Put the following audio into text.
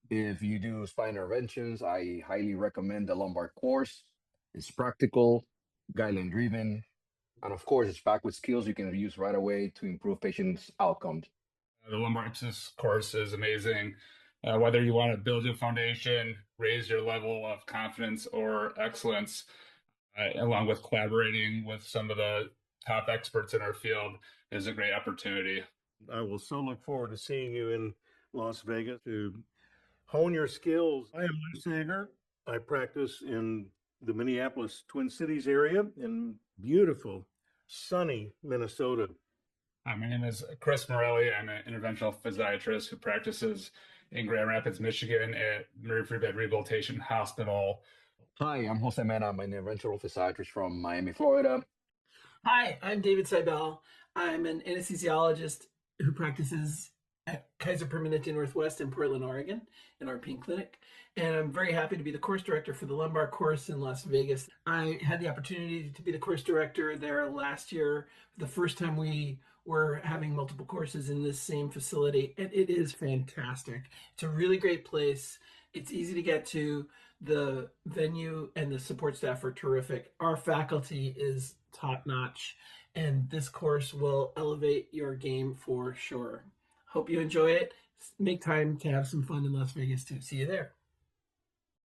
If you do spine interventions, I highly recommend the lumbar course. It's practical, guideline driven, and of course, it's packed with skills you can use right away to improve patients' outcomes. The Lumbar IPSIS course is amazing. Whether you want to build your foundation, raise your level of confidence or excellence, along with collaborating with some of the top experts in our field, is a great opportunity. I will so look forward to seeing you in Las Vegas to hone your skills. I am Lou Sager. I practice in the Minneapolis Twin Cities area in beautiful, sunny Minnesota. Hi, my name is Chris Morelli. I'm an interventional physiatrist who practices in Grand Rapids, Michigan at Murray-Free Bed Rehabilitation Hospital. Hi, I'm Jose Mena. I'm an interventional physiatrist from Miami, Florida. Hi, I'm David Seibel. I'm an anesthesiologist who practices at Kaiser Permanente Northwest in Portland, Oregon, in our pain clinic. And I'm very happy to be the course director for the lumbar course in Las Vegas. I had the opportunity to be the course director there last year, the first time we were having multiple courses in this same facility, and it is fantastic. It's a really great place. It's easy to get to. The venue and the support staff are terrific. Our faculty is top notch, and this course will elevate your game for sure. Hope you enjoy it. Make time to have some fun in Las Vegas too. See you there.